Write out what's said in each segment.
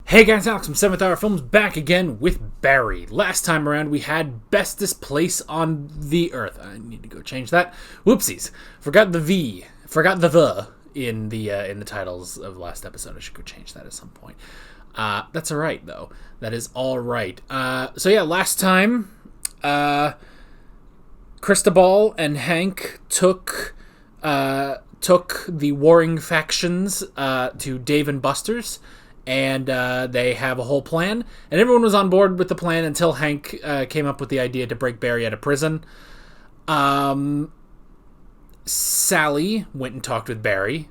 Hey guys, Alex from 7th Hour Films back again with Barry. Last time around we had bestest place on the earth. I need to go change that. Whoopsies. Forgot the V. Forgot the in the titles of the last episode. I should go change that at some point. That's alright though. That is alright. So yeah, last time Cristobal and Hank took the warring factions to Dave and Buster's. And they have a whole plan. And everyone was on board with the plan until Hank came up with the idea to break Barry out of prison. Sally went and talked with Barry.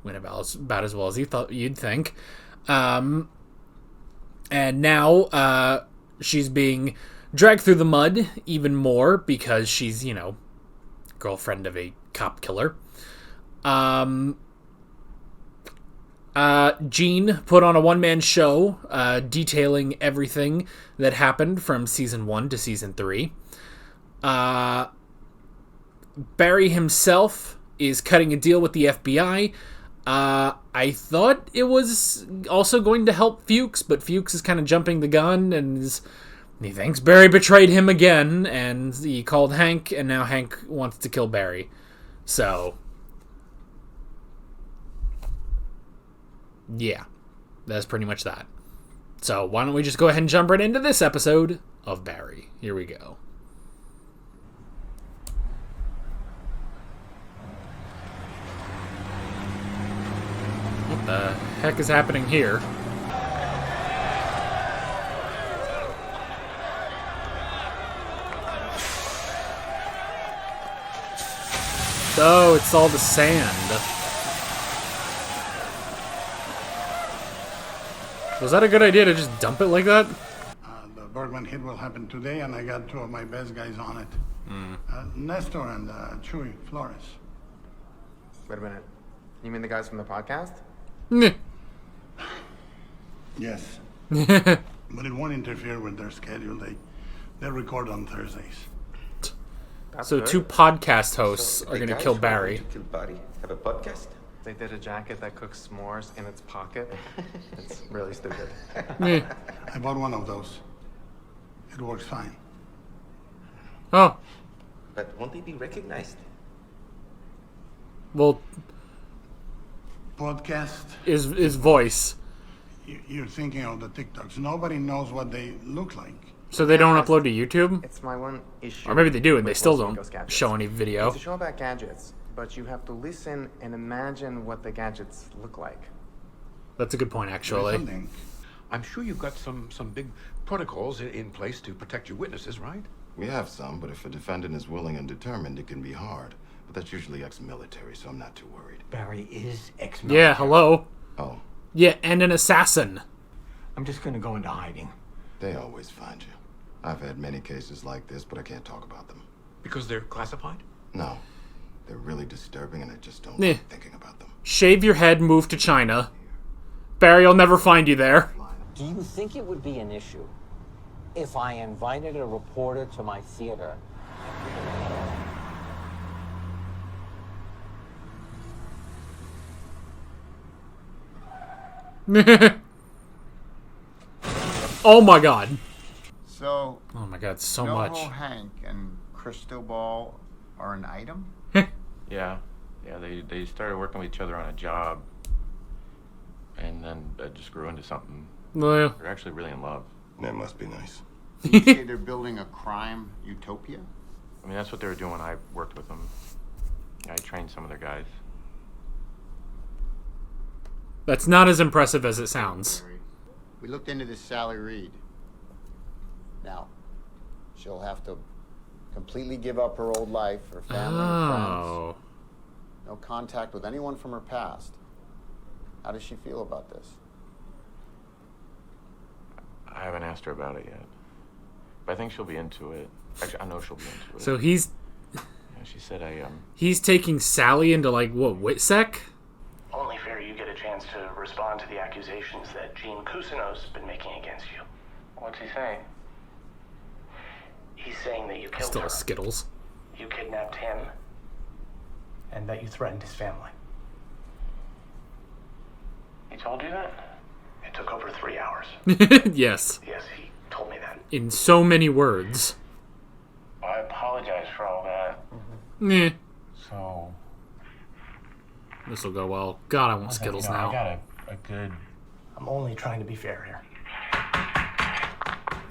Went about as well as you'd think. And now she's being dragged through the mud even more because she's, girlfriend of a cop killer. Gene put on a one-man show detailing everything that happened from Season 1 to Season 3. Barry himself is cutting a deal with the FBI. I thought it was also going to help Fuchs, but Fuchs is kind of jumping the gun, and he thinks Barry betrayed him again, and he called Hank, and now Hank wants to kill Barry. So... yeah, that's pretty much that. So why don't we just go ahead and jump right into this episode of Barry. Here we go. What the heck is happening here? Oh, it's all the sand. Was that a good idea to just dump it like that? The Bergman hit will happen today, and I got two of my best guys on it. Nestor and Chuy Flores. Wait a minute. You mean the guys from the podcast? Yes. But it won't interfere with their schedule. They record on Thursdays. That's So good. two podcast hosts are going to kill Barry. To kill Barry have a podcast? They did a jacket that cooks s'mores in its pocket. It's really stupid. I bought one of those. It works fine. Oh, But won't they be recognized? well, Podcast, his voice. you're thinking of the TikToks. Nobody knows what they look like. So they don't upload to YouTube? It's my one issue. Or maybe they do and they with still Los don't Amigos gadgets. show any video. It's a show about gadgets, but you have to listen and imagine what the gadgets look like. That's a good point, There's actually. something. I'm sure you've got some big protocols in place to protect your witnesses, right? We have some, but if a defendant is willing and determined, it can be hard. But that's usually ex-military, so I'm not too worried. Barry is ex-military. Yeah, hello. Oh, Yeah, and an assassin. I'm just gonna go into hiding. they always find you. I've had many cases like this, but I can't talk about them. Because they're classified? No, they're really disturbing, and I just don't Eh. like thinking about them. Shave your head, move to China. Barry will never find you there. Do you think it would be an issue if I invited a reporter to my theater? Oh my god. So, Oh my god, so NoHo much. Hank and Cristobal are an item? Yeah, they started working with each other on a job, and then it just grew into something. Well, They're actually really in love. That must be nice. You say they're building a crime utopia? I mean, that's what they were doing when I worked with them. I trained some of their guys. that's not as impressive as it sounds. We looked into this Sally Reed. Now, she'll have to completely give up her old life, her family and friends. Oh. No contact with anyone from her past. How does she feel about this? I haven't asked her about it yet, but I think she'll be into it. Actually, I know she'll be into it. So he's Yeah, she said he's taking Sally into, like, what, WITSEC? Only fair you get a chance to respond to the accusations that Gene Cousineau's been making against you. What's he saying? He's saying that you killed Still her, a Skittles. you kidnapped him, and that you threatened his family. He told you that? It It took over 3 hours. Yes. Yes, he told me that. In so many words. I apologize for all that. Meh. So, This'll go well. God, I want Skittles now. I got a good... I'm only trying to be fair here.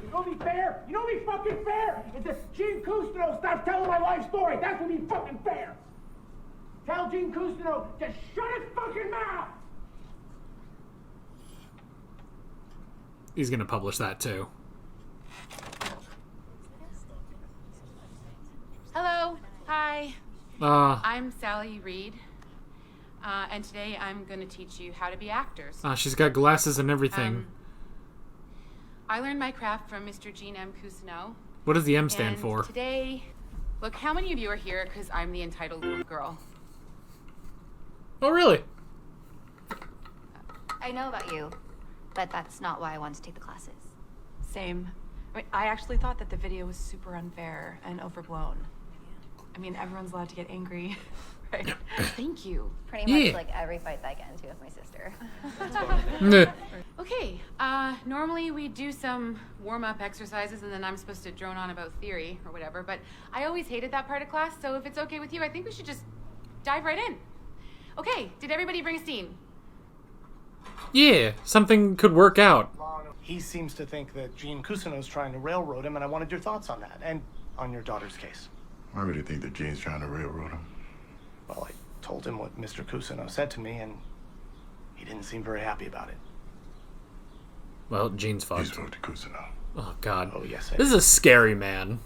You know be fair? You know be fucking fair? It's if Gene Cousineau stops telling my life story. That's what be fucking fair. Tell Gene Cousineau to shut his fucking mouth. He's gonna publish that too. Hello. Hi. Ah, I'm Sally Reed. And today I'm going to teach you how to be actors. she's got glasses and everything. I learned my craft from Mr. Gene M. Cousineau. What does the M stand And for? Today, look, how many of you are here because I'm the entitled little girl? Oh, really? I know about you, but that's not why I wanted to take the classes. Same. I actually thought that the video was super unfair and overblown. I mean, everyone's allowed to get angry, right? Thank you. Pretty much like every fight that I get into with my sister. Okay, normally we do some warm-up exercises and then I'm supposed to drone on about theory or whatever, but I always hated that part of class, so if it's okay with you, I think we should just dive right in. Okay, did everybody bring a scene? Yeah, something could work out. He seems to think that Gene Cousineau's trying to railroad him, and I wanted your thoughts on that, and on your daughter's case. I really think that Gene's trying to railroad him. Well, I told him what Mr. Cousineau said to me, and he didn't seem very happy about it. Well, Gene's fucked. You spoke to Cousineau. Oh, God. Oh, yes, This is a scary man.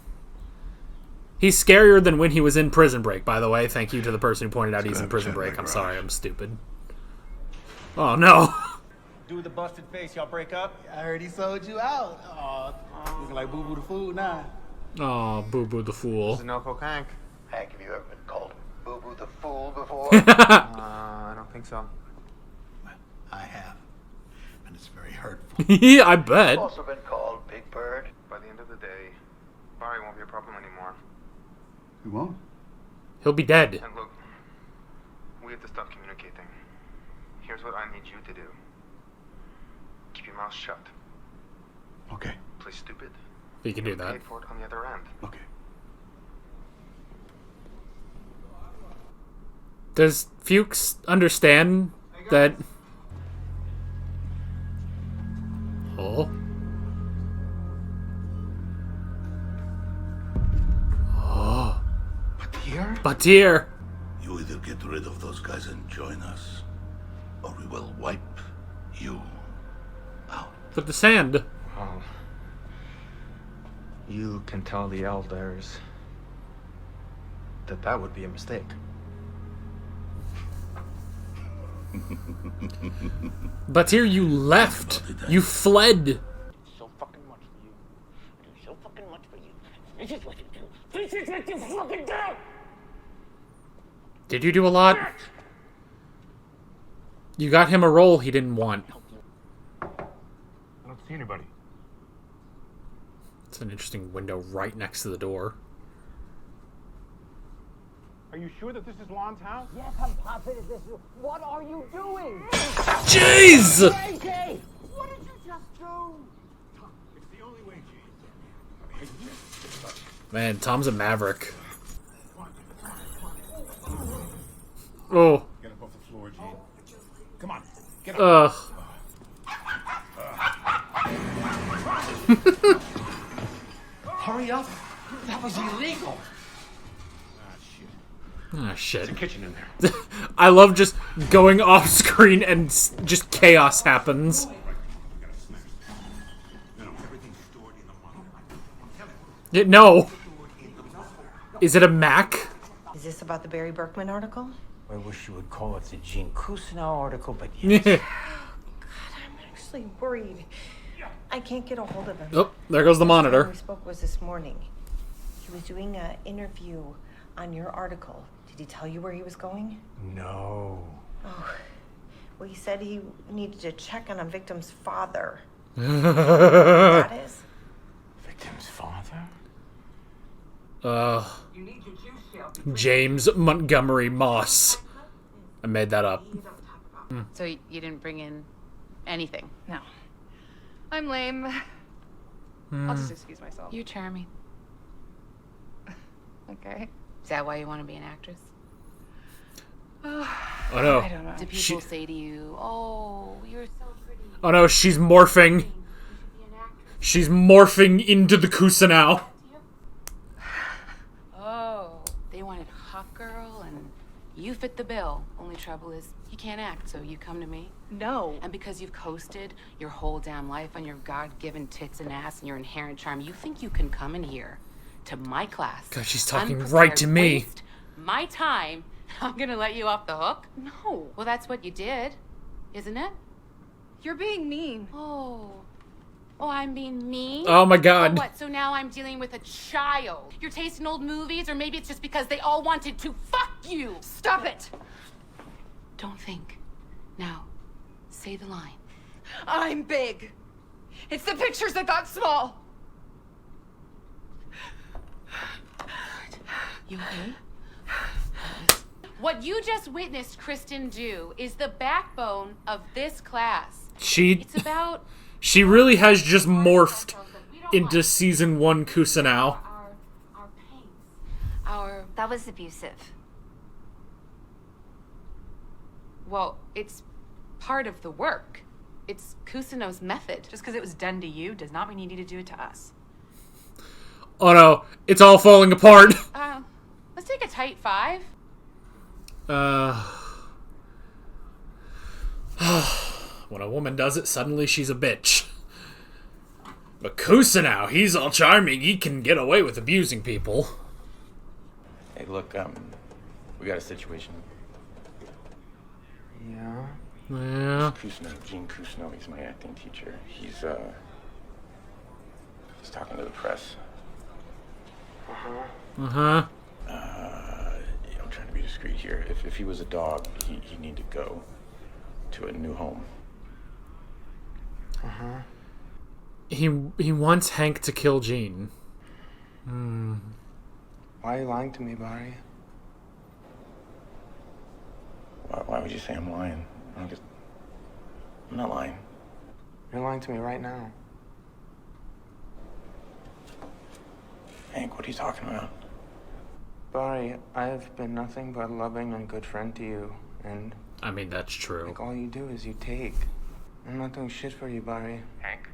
He's scarier than when he was in Prison Break, by the way. Thank you to the person who pointed out he's in Prison Break. I'm sorry, I'm stupid. Oh, no. Dude with the busted face, y'all break up? I heard he sold you out. Aw, looking like Boo Boo the Fool now. Oh, Boo Boo the Fool. Uncle Hank. Hank, have you ever been called Boo Boo the Fool before? I don't think so. I have. And it's very hurtful. Yeah, I bet. You've also been called Big Bird. By the end of the day, Barry won't be a problem anymore. You won't? He'll be dead. And look, we have to stop communicating. Here's what I need you to do. Keep your mouth shut. Okay. Play stupid. You can do that. Paid for it on the other end. Okay. Does Fuchs understand that... Oh. Oh. Batir? Batir. You either get rid of those guys and join us, or we will wipe you out. With the sand. Well, you can tell the elders that that would be a mistake. Batir, you left. You fled. So fucking much for you. I do so fucking much for you. This is what you do. This is what you fucking do! Did you do a lot? You got him a role he didn't want. I don't see anybody. It's an interesting window right next to the door. Are you sure that this is Lon's house? Yes, I'm positive this is... What are you doing? Jeez! Crazy! What did you just do? It's the only way, Gene. Man, Tom's a maverick. Oh. Get up off the floor, Gene. Come on, get up. Hurry up. That was illegal. Ah, shit. There's a kitchen in there. I love just going off screen and just chaos happens. Yeah, no. Is it a Mac? Is this about the Barry Berkman article? I wish you would call it the Gene Cousineau article, but yes. God, I'm actually worried. I can't get a hold of him. Oh, there goes the monitor. Last time we spoke was this morning. He was doing an interview on your article. Did he tell you where he was going? No. Oh, well, he said he needed to check on a victim's father. That is? Victim's father? James Montgomery Moss. I made that up. So you didn't bring in anything. No. I'm lame. I'll just excuse myself. You're charming. Okay. Is that why you want to be an actress? Oh no. I don't know. Do people say to you, "Oh, you're so pretty"? Oh no, she's morphing. She's morphing into the Kusanao. Oh, they wanted hot girl, and you fit the bill. Only trouble is, you can't act, so you come to me. No. And because you've coasted your whole damn life on your God-given tits and ass and your inherent charm, you think you can come in here to my class. God, she's talking unprepared, right to me. waste my time. I'm gonna let you off the hook? No. Well, that's what you did, isn't it? You're being mean. Oh, I'm being mean? Oh my God. Oh, what, so now I'm dealing with a child? You're tasting old movies, or maybe it's just because they all wanted to fuck you. Stop it. Don't think. Now, say the line. I'm big. It's the pictures that got small. You okay? What you just witnessed Kristen do is the backbone of this class. It's about... She really has just morphed into season 1 Kusanao. That was abusive. Well, it's part of the work. It's Kusano's method. Just because it was done to you does not mean you need to do it to us. Oh no, it's all falling apart. Let's take a tight 5. When a woman does it, suddenly she's a bitch. But Kusanao, he's all charming. He can get away with abusing people. Hey, look, we got a situation. Yeah? Yeah. Gene Kusano, he's my acting teacher. He's talking to the press. Uh-huh. I'm trying to be discreet here. If he was a dog, he'd need to go to a new home. Uh-huh. He wants Hank to kill Gene. Why are you lying to me, Barry? Why would you say I'm lying? I'm not lying. You're lying to me right now. Hank, what are you talking about? Barry, I have been nothing but a loving and good friend to you, and... I mean, that's true. Like, all you do is you take. I'm not doing shit for you, Barry. Hank?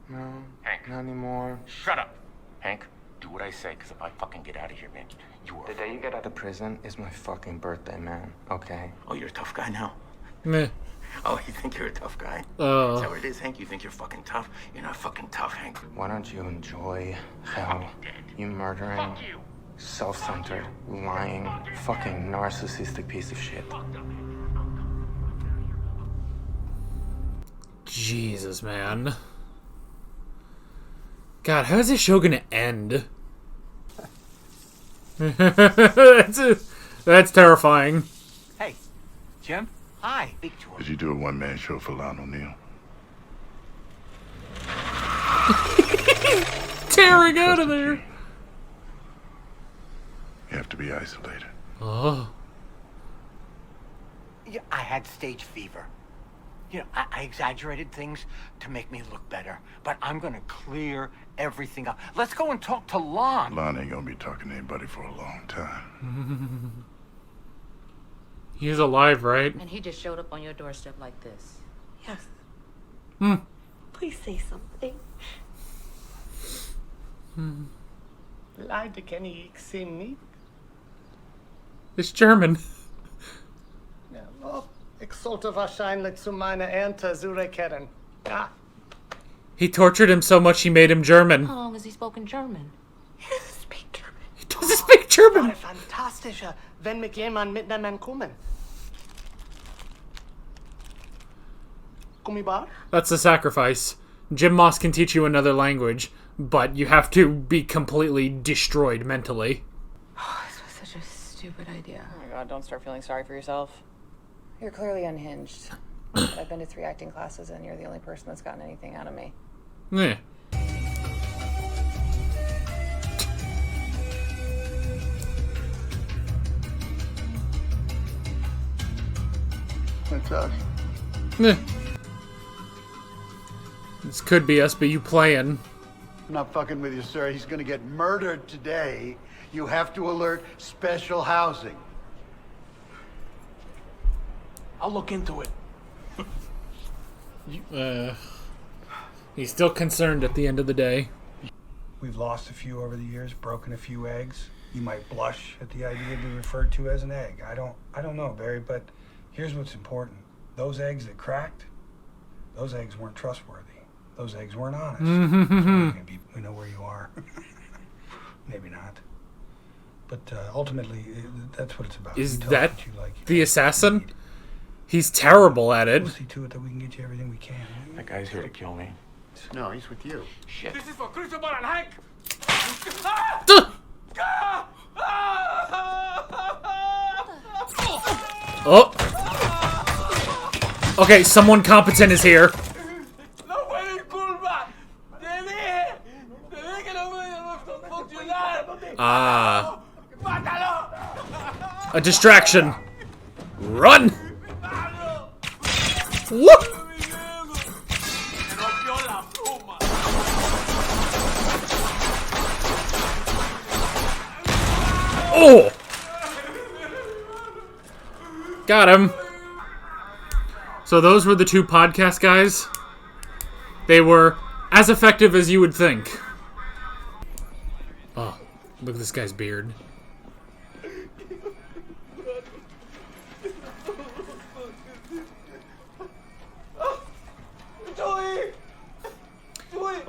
No. Hank? Not anymore. Shut up! Hank, do what I say, because if I fucking get out of here, man, you are... The day you get out of prison is my fucking birthday, man. Okay? Oh, you're a tough guy now? Meh. Oh, you think you're a tough guy? Is that what it is, Hank? You think you're fucking tough? You're not fucking tough, Hank. Why don't you enjoy hell? You murdering, self-centered, lying, fucking narcissistic piece of shit. Jesus, man. God, how is this show gonna end? That's terrifying. Hey, Jim. Hi, Big George. Did you do a one-man show for Lon O'Neill? Tearing out of there. You have to be isolated. Oh. Yeah, I had stage fever. You know, I exaggerated things to make me look better, but I'm gonna clear everything up. Let's go and talk to Lon. Lon ain't gonna be talking to anybody for a long time. He's alive, right? And he just showed up on your doorstep like this. Yes. Please say something. Leider kenne ich sie nicht. It's German. Ja, oh, ich sollte wahrscheinlich zu meiner Ernte zurückkehren. Ja. He tortured him so much he made him German. How long has he spoken German? He doesn't speak German. Wäre fantastischer, wenn mich jemand mitnehmen kommen. Gummibar? That's the sacrifice. Jim Moss can teach you another language, but you have to be completely destroyed mentally. Oh, this was such a stupid idea. Oh my god, don't start feeling sorry for yourself. You're clearly unhinged. I've been to 3 acting classes and you're the only person that's gotten anything out of me. Yeah. What's that? Yeah. This could be SBU playing. I'm not fucking with you, sir. He's gonna get murdered today. You have to alert special housing. I'll look into it. He's still concerned at the end of the day. We've lost a few over the years, broken a few eggs. You might blush at the idea of being referred to as an egg. I don't know, Barry, but here's what's important. Those eggs that cracked, those eggs weren't trustworthy. Those eggs weren't honest. We know where you are. Maybe not. But ultimately, that's what it's about. Is You tell that us what you like. the assassin? He's terrible at it. We'll see to it that we can get you everything we can. That guy's here to kill me. No, he's with you. Shit. This is for Cristobal and Hank. Oh. Okay, someone competent is here. Ah. A distraction. Run! Whoop! Oh! Got him. So those were the two podcast guys. They were as effective as you would think. Oh, look at this guy's beard.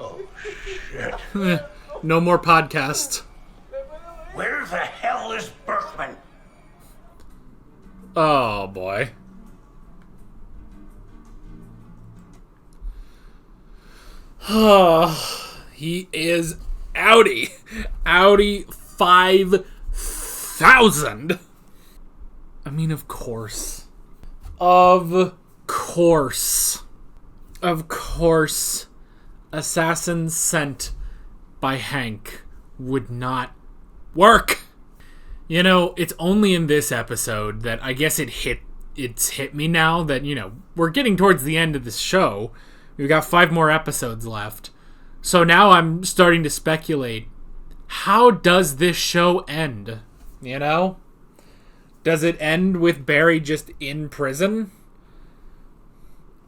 Oh, shit. No more podcasts. Where the hell is Berkman? Oh, boy. Oh, he is outie. Outie 5,000. I mean, of course. Of course. Of course. Assassin sent by Hank would not work. You know, it's only in this episode that I guess it's hit me now that, you know, we're getting towards the end of this show. We've got 5 more episodes left. So now I'm starting to speculate, how does this show end? You know? Does it end with Barry just in prison?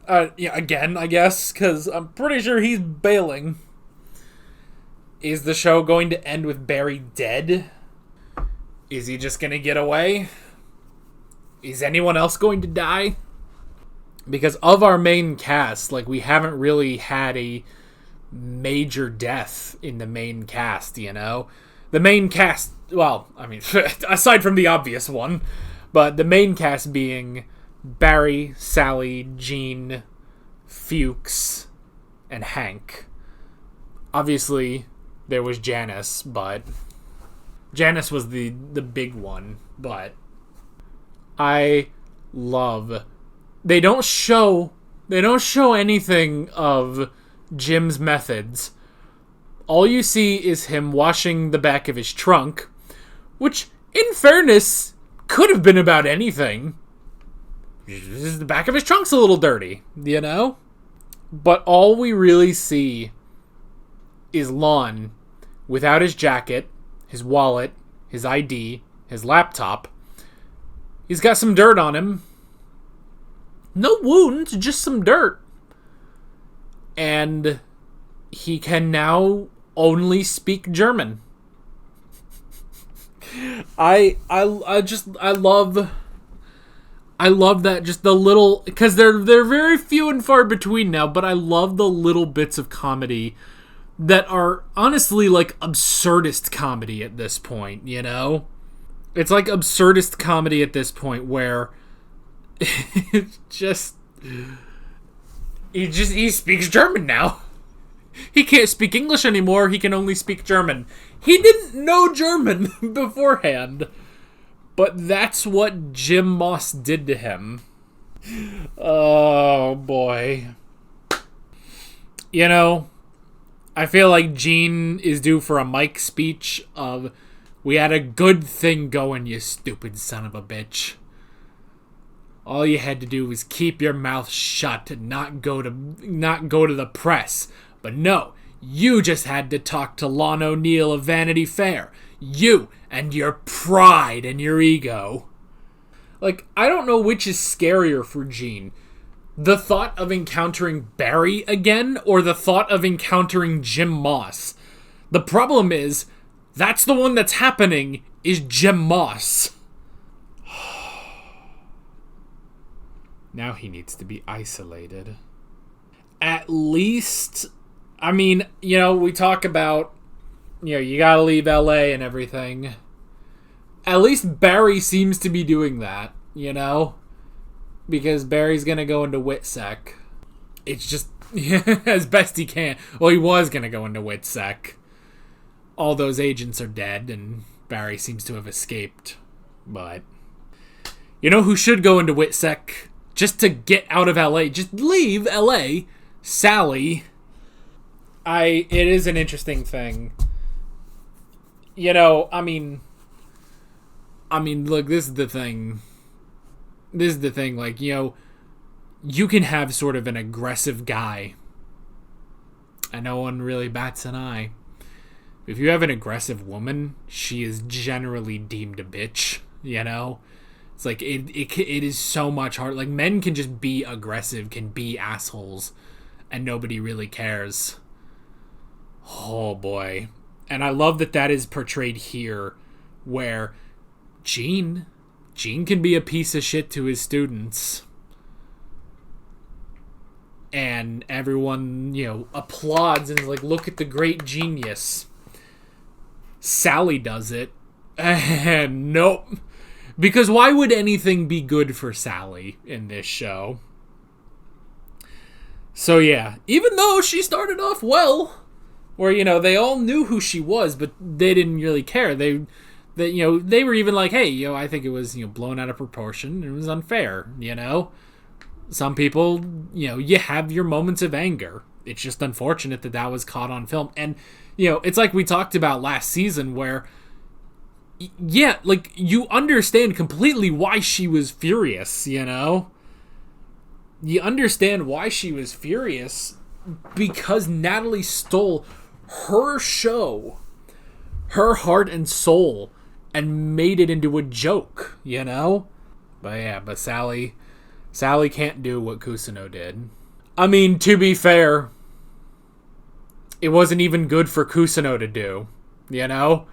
Yeah, again, I guess, because I'm pretty sure he's bailing. Is the show going to end with Barry dead? Is he just going to get away? Is anyone else going to die? Because of our main cast, like, we haven't really had a major death in the main cast, you know? The main cast, well, I mean, aside from the obvious one, but the main cast being Barry, Sally, Jean, Fuchs, and Hank. Obviously, there was Janice, but Janice was the big one, but I love... They don't show anything of Jim's methods. All you see is him washing the back of his trunk, which, in fairness, could have been about anything. The back of his trunk's a little dirty, you know? But all we really see is Lon without his jacket, his wallet, his ID, his laptop. He's got some dirt on him. No wounds, just some dirt. And he can now only speak German. I love that, just the little, because they're very few and far between now, but I love the little bits of comedy that are honestly like absurdist comedy at this point, you know? It's like absurdist comedy at this point where it's just he speaks German now. He can't speak English anymore, he can only speak German. He didn't know German beforehand. But that's what Jim Moss did to him. Oh, boy. You know, I feel like Gene is due for a Mike speech of, "We had a good thing going, you stupid son of a bitch." All you had to do was keep your mouth shut and not go to the press. But no, you just had to talk to Lon O'Neill of Vanity Fair. You and your pride and your ego. Like, I don't know which is scarier for Gene. The thought of encountering Barry again, or the thought of encountering Jim Moss. The problem is, that's the one that's happening, is Jim Moss. Now he needs to be isolated. At least, I mean, you know, we talk about, you know, you gotta leave LA and everything. At least Barry seems to be doing that, you know? Because Barry's gonna go into WITSEC. It's just, as best he can. Well, he was gonna go into WITSEC. All those agents are dead, and Barry seems to have escaped. But, you know who should go into WITSEC? Just to get out of LA. Just leave LA. Sally. It is an interesting thing. You know, I mean, look, this is the thing. Like, you know, you can have sort of an aggressive guy, and no one really bats an eye. If you have an aggressive woman, she is generally deemed a bitch, you know? It's like, it is so much harder. Like, men can just be aggressive, can be assholes, and nobody really cares. Oh, boy. And I love that is portrayed here, where Gene can be a piece of shit to his students. And everyone, you know, applauds and is like, look at the great genius. Sally does it. And nope. Because why would anything be good for Sally in this show? So yeah, even though she started off well, where, you know, they all knew who she was, but they didn't really care. They you know, they were even like, hey, you know, I think it was, you know, blown out of proportion. It was unfair, you know? Some people, you know, you have your moments of anger. It's just unfortunate that was caught on film. And, you know, it's like we talked about last season where, yeah, like, you understand completely why she was furious, you know? You understand why she was furious because Natalie stole her show, her heart and soul, and made it into a joke, you know? But yeah, but Sally can't do what Cousineau did. I mean, to be fair, it wasn't even good for Cousineau to do, you know?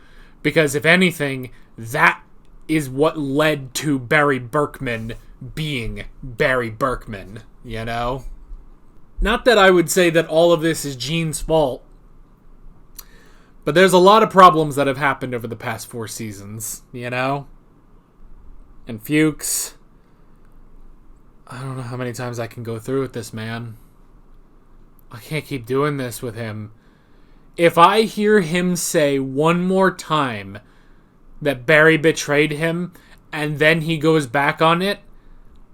Because if anything, that is what led to Barry Berkman being Barry Berkman, you know? Not that I would say that all of this is Gene's fault, but there's a lot of problems that have happened over the past 4 seasons, you know? And Fuchs, I don't know how many times I can go through with this man. I can't keep doing this with him. If I hear him say one more time that Barry betrayed him and then he goes back on it,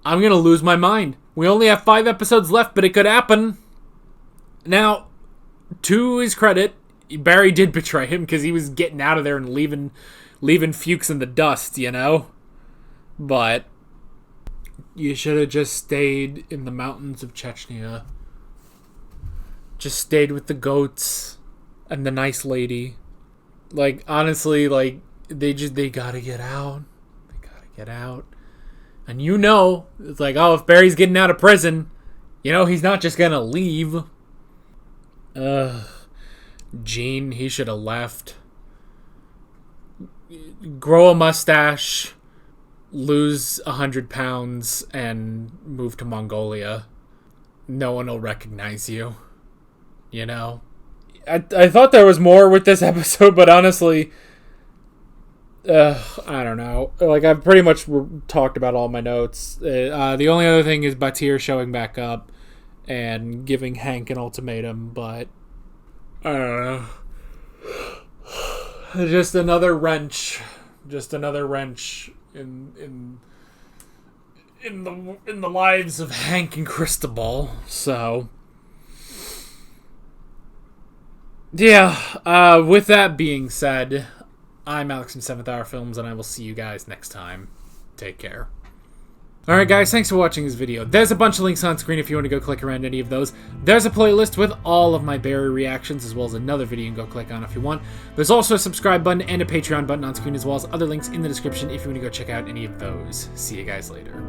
I'm going to lose my mind. We only have 5 episodes left, but it could happen. Now, to his credit, Barry did betray him because he was getting out of there and leaving Fuchs in the dust, you know? But you should have just stayed in the mountains of Chechnya. Just stayed with the goats and the nice lady. Like, honestly, like, they gotta get out. They gotta get out. And you know, it's like, oh, if Barry's getting out of prison, you know, he's not just gonna leave. Gene, he should have left. Grow a mustache, lose 100 pounds, and move to Mongolia. No one will recognize you. You know? I thought there was more with this episode, but honestly, I don't know. Like, I've pretty much talked about all my notes. The only other thing is Batir showing back up and giving Hank an ultimatum, but I don't know. Just another wrench. Just another wrench in the lives of Hank and Cristobal. So yeah, with that being said, I'm Alex from 7th Hour Films, and I will see you guys next time. Take care. Alright guys, thanks for watching this video. There's a bunch of links on screen if you want to go click around any of those. There's a playlist with all of my Barry reactions, as well as another video you can go click on if you want. There's also a subscribe button and a Patreon button on screen, as well as other links in the description if you want to go check out any of those. See you guys later.